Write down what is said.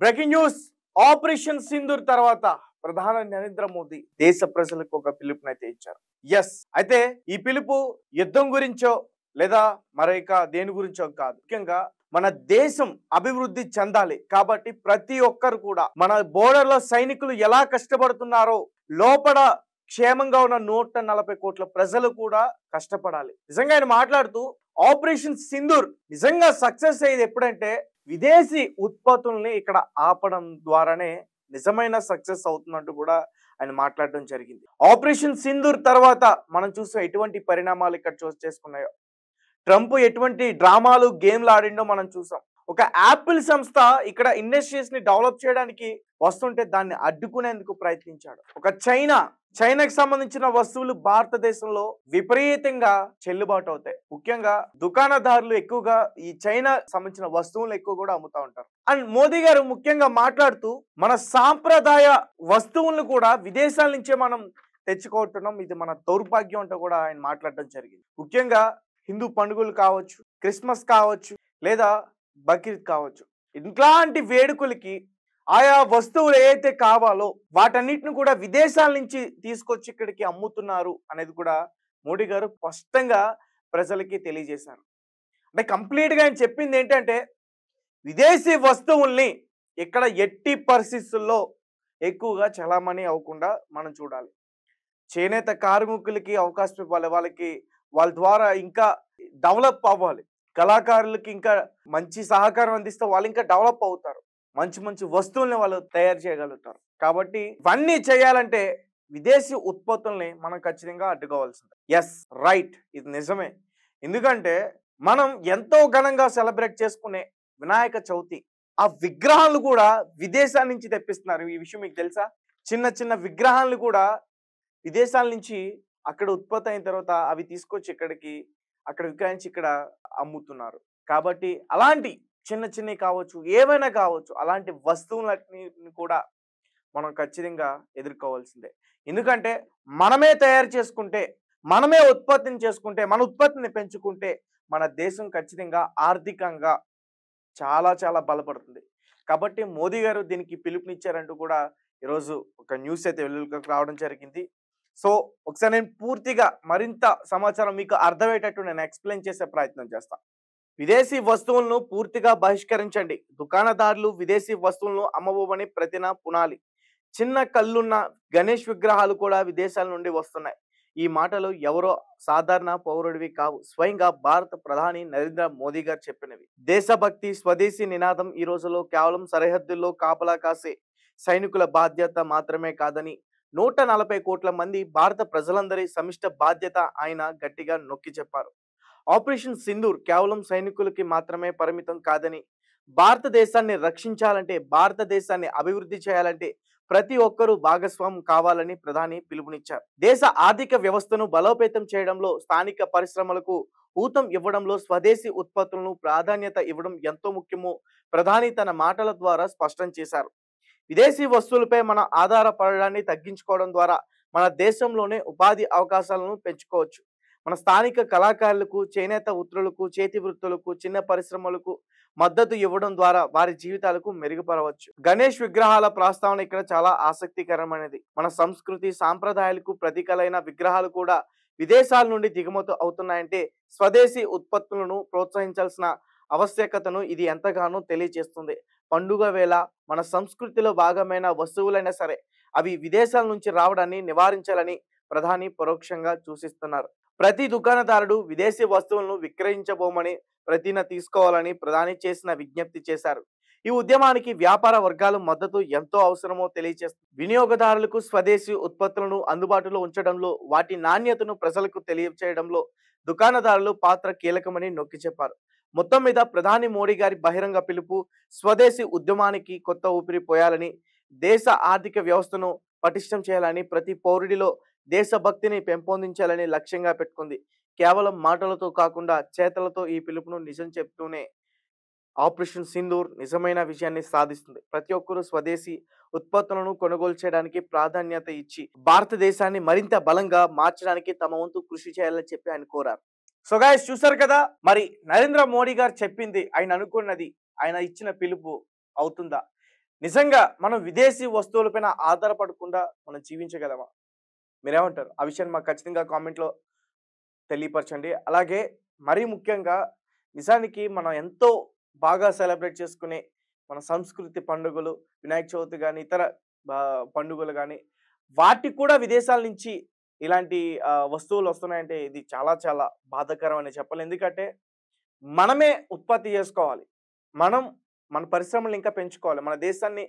Breaking news operation Sindoor తర్వాత ప్రధాని నరేంద్ర మోదీ దేశ ప్రజలకు ఒక పిలుపునైతే ఇచ్చారు. అయితే ఈ పిలుపు యుద్ధం గురించో లేదా మరొక దేని గురించో కాదు. ముఖ్యంగా మన దేశం అభివృద్ధి చెందాలి కాబట్టి ప్రతి ఒక్కరు కూడా మన బోర్డర్లో సైనికులు ఎలా కష్టపడుతున్నారో లోపల క్షేమంగా ఉన్న 140 కోట్ల ప్రజలు కూడా కష్టపడాలి. నిజంగా ఆయన మాట్లాడుతూ ఆపరేషన్ సింధూర్ నిజంగా సక్సెస్ అయ్యేది ఎప్పుడంటే విదేశీ ఉత్పత్తుల్ని ఇక్కడ ఆపడం ద్వారానే నిజమైన సక్సెస్ అవుతున్నట్టు కూడా ఆయన మాట్లాడడం జరిగింది. ఆపరేషన్ సింధూర్ తర్వాత మనం చూసే ఎటువంటి పరిణామాలు ఇక్కడ చోటు చేసుకున్నాయో, ట్రంప్ ఎటువంటి డ్రామాలు గేమ్లు ఆడిండో మనం చూసాం. ఒక యాపిల్ సంస్థ ఇక్కడ ఇండస్ట్రీస్ ని డెవలప్ చేయడానికి వస్తుంటే దాన్ని అడ్డుకునేందుకు ప్రయత్నించాడు. ఒక చైనాకి సంబంధించిన వస్తువులు భారతదేశంలో విపరీతంగా చెల్లుబాటు అవుతాయి. ముఖ్యంగా దుకాణదారులు ఎక్కువగా ఈ చైనా సంబంధించిన వస్తువులు ఎక్కువ కూడా అమ్ముతా ఉంటారు. అండ్ మోదీ గారు ముఖ్యంగా మాట్లాడుతూ మన సాంప్రదాయ వస్తువులను కూడా విదేశాల నుంచే మనం తెచ్చుకుంటున్నాం, ఇది మన దౌర్భాగ్యం అంటూ కూడా ఆయన మాట్లాడడం జరిగింది. ముఖ్యంగా హిందూ పండుగలు కావచ్చు, క్రిస్మస్ కావచ్చు, లేదా బక్రీద్ కావచ్చు, ఇట్లాంటి వేడుకలకి ఆయా వస్తువులు ఏదైతే కావాలో వాటన్నిటిని కూడా విదేశాల నుంచి తీసుకొచ్చి ఇక్కడికి అమ్ముతున్నారు అనేది కూడా మోడీ గారు స్పష్టంగా ప్రజలకి తెలియజేశారు. అంటే కంప్లీట్గా ఆయన చెప్పింది ఏంటంటే విదేశీ వస్తువుల్ని ఇక్కడ ఎట్టి పరిస్థితుల్లో ఎక్కువగా చలామణి అవ్వకుండా మనం చూడాలి. చేనేత కార్మికులకి అవకాశం ఇవ్వాలి, వాళ్ళ ద్వారా ఇంకా డెవలప్ అవ్వాలి. కళాకారులకి ఇంకా మంచి సహకారం అందిస్తే వాళ్ళు ఇంకా డెవలప్ అవుతారు, మంచి మంచి వస్తువుల్ని వాళ్ళు తయారు చేయగలుగుతారు. కాబట్టి ఇవన్నీ చేయాలంటే విదేశీ ఉత్పత్తుల్ని మనం ఖచ్చితంగా అడ్డుకోవాల్సిందే. రైట్, ఇది నిజమే. ఎందుకంటే మనం ఎంతో ఘనంగా సెలబ్రేట్ చేసుకునే వినాయక చవితి ఆ విగ్రహాలు కూడా విదేశాల నుంచి తెప్పిస్తున్నారు. ఈ విషయం మీకు తెలుసా? చిన్న చిన్న విగ్రహాలను కూడా విదేశాల నుంచి అక్కడ ఉత్పత్తి అయిన తర్వాత అవి తీసుకొచ్చి అక్కడ విక్రయించి ఇక్కడ అమ్ముతున్నారు. కాబట్టి అలాంటి చిన్న చిన్నవి కావచ్చు, ఏవైనా కావచ్చు, అలాంటి వస్తువులన్నిటిని కూడా మనం ఖచ్చితంగా ఎదుర్కోవాల్సిందే. ఎందుకంటే మనమే తయారు చేసుకుంటే, మనమే ఉత్పత్తిని చేసుకుంటే, మన ఉత్పత్తిని పెంచుకుంటే మన దేశం ఖచ్చితంగా ఆర్థికంగా చాలా చాలా బలపడుతుంది. కాబట్టి మోదీ గారు దీనికి పిలుపునిచ్చారంటూ కూడా ఈరోజు ఒక న్యూస్ అయితే వెలుగులోకి రావడం జరిగింది. సో ఒకసారి నేను పూర్తిగా మరింత సమాచారం మీకు అర్థమయ్యేటట్టు నేను ఎక్స్ప్లెయిన్ చేసే ప్రయత్నం చేస్తాను. విదేశీ వస్తువులను పూర్తిగా బహిష్కరించండి. దుకాణదారులు విదేశీ వస్తువులను అమ్మబోమని ప్రతిన పునాలి. చిన్న కళ్ళున్న గణేష్ విగ్రహాలు కూడా విదేశాల నుండి వస్తున్నాయి. ఈ మాటలు ఎవరో సాధారణ పౌరుడివి కావు, స్వయంగా భారత ప్రధాని నరేంద్ర మోదీ గారు చెప్పినవి. దేశభక్తి, స్వదేశీ నినాదం ఈ రోజులో కేవలం సరిహద్దుల్లో కాపలా కాసే సైనికుల బాధ్యత మాత్రమే కాదని 140 కోట్ల మంది భారత ప్రజలందరి సమిష్ట బాధ్యత ఆయన గట్టిగా నొక్కి చెప్పారు. ఆపరేషన్ సింధూర్ కేవలం సైనికులకి మాత్రమే పరిమితం కాదని, భారతదేశాన్ని రక్షించాలంటే, భారతదేశాన్ని అభివృద్ధి చేయాలంటే ప్రతి ఒక్కరూ భాగస్వామ్యం కావాలని ప్రధాని పిలుపునిచ్చారు. దేశ ఆర్థిక వ్యవస్థను బలోపేతం చేయడంలో, స్థానిక పరిశ్రమలకు ఊతం ఇవ్వడంలో స్వదేశీ ఉత్పత్తులను ప్రాధాన్యత ఇవ్వడం ఎంతో ముఖ్యమో ప్రధాని తన మాటల ద్వారా స్పష్టం చేశారు. విదేశీ వస్తువులపై మన ఆధారపడడాన్ని తగ్గించుకోవడం ద్వారా మన దేశంలోనే ఉపాధి అవకాశాలను పెంచుకోవచ్చు. మన స్థానిక కళాకారులకు, చేనేత వృత్తులకు, చేతి వృత్తులకు, చిన్న పరిశ్రమలకు మద్దతు ఇవ్వడం ద్వారా వారి జీవితాలకు మెరుగుపరవచ్చు. గణేష్ విగ్రహాల ప్రస్తావన ఇక్కడ చాలా ఆసక్తికరమైనది. మన సంస్కృతి సాంప్రదాయాలకు ప్రతీకలైన విగ్రహాలు కూడా విదేశాల నుండి దిగుమతి అవుతున్నాయంటే స్వదేశీ ఉత్పత్తులను ప్రోత్సహించాల్సిన ఆవశ్యకతను ఇది ఎంతగానో తెలియజేస్తుంది. పండుగ వేళ మన సంస్కృతిలో భాగమైన వస్తువులైనా సరే అవి విదేశాల నుంచి రావడాన్ని నివారించాలని ప్రధాని పరోక్షంగా సూచిస్తున్నారు. ప్రతి దుకాణదారుడు విదేశీ వస్తువులను విక్రయించబోమని ప్రతిన తీసుకోవాలని ప్రధాని చేసిన విజ్ఞప్తి చేశారు. ఈ ఉద్యమానికి వ్యాపార వర్గాల మద్దతు ఎంతో అవసరమో తెలియజేస్తుంది. వినియోగదారులకు స్వదేశీ ఉత్పత్తులను అందుబాటులో ఉంచడంలో, వాటి నాణ్యతను ప్రజలకు తెలియచేయడంలో దుకాణదారుల పాత్ర కీలకమని నొక్కి చెప్పారు. మొత్తం మీద ప్రధాని మోడీ గారి బహిరంగ పిలుపు స్వదేశీ ఉద్యమానికి కొత్త ఊపిరి పోయాలని, దేశ ఆర్థిక వ్యవస్థను పటిష్టం చేయాలని, ప్రతి పౌరుడిలో దేశభక్తిని పెంపొందించాలని లక్ష్యంగా పెట్టుకుంది. కేవలం మాటలతో కాకుండా చేతలతో ఈ పిలుపును నిజం చెప్తూనే ఆపరేషన్ సింధూర్ నిజమైన విజయాన్ని సాధిస్తుంది. ప్రతి ఒక్కరూ స్వదేశీ ఉత్పత్తులను కొనుగోలు చేయడానికి ప్రాధాన్యత ఇచ్చి భారతదేశాన్ని మరింత బలంగా మార్చడానికి తమ వంతు కృషి చేయాలని చెప్పి ఆయన కోరారు. సో గైస్, చూసారు కదా, మరి నరేంద్ర మోడీ గారు చెప్పింది, ఆయన అనుకున్నది, ఆయన ఇచ్చిన పిలుపు అవుతుందా? నిజంగా మనం విదేశీ వస్తువులపైన ఆధారపడకుండా మనం జీవించగలమా? మీరేమంటారు? ఆ విషయాన్ని మాకు ఖచ్చితంగా కామెంట్‌లో తెలియపరచండి. అలాగే మరీ ముఖ్యంగా నిజానికి మనం ఎంతో బాగా సెలబ్రేట్ చేసుకునే మన సంస్కృతి పండుగలు, వినాయక చవితి గాని, ఇతర పండుగలు గాని, వాటికి కూడా విదేశాల నుంచి ఇలాంటి వస్తువులు వస్తున్నాయంటే ఇది చాలా చాలా బాధాకరం అనే చెప్పాలి. ఎందుకంటే మనమే ఉత్పత్తి చేసుకోవాలి. మనం మన పరిశ్రమలను ఇంకా పెంచుకోవాలి. మన దేశాన్ని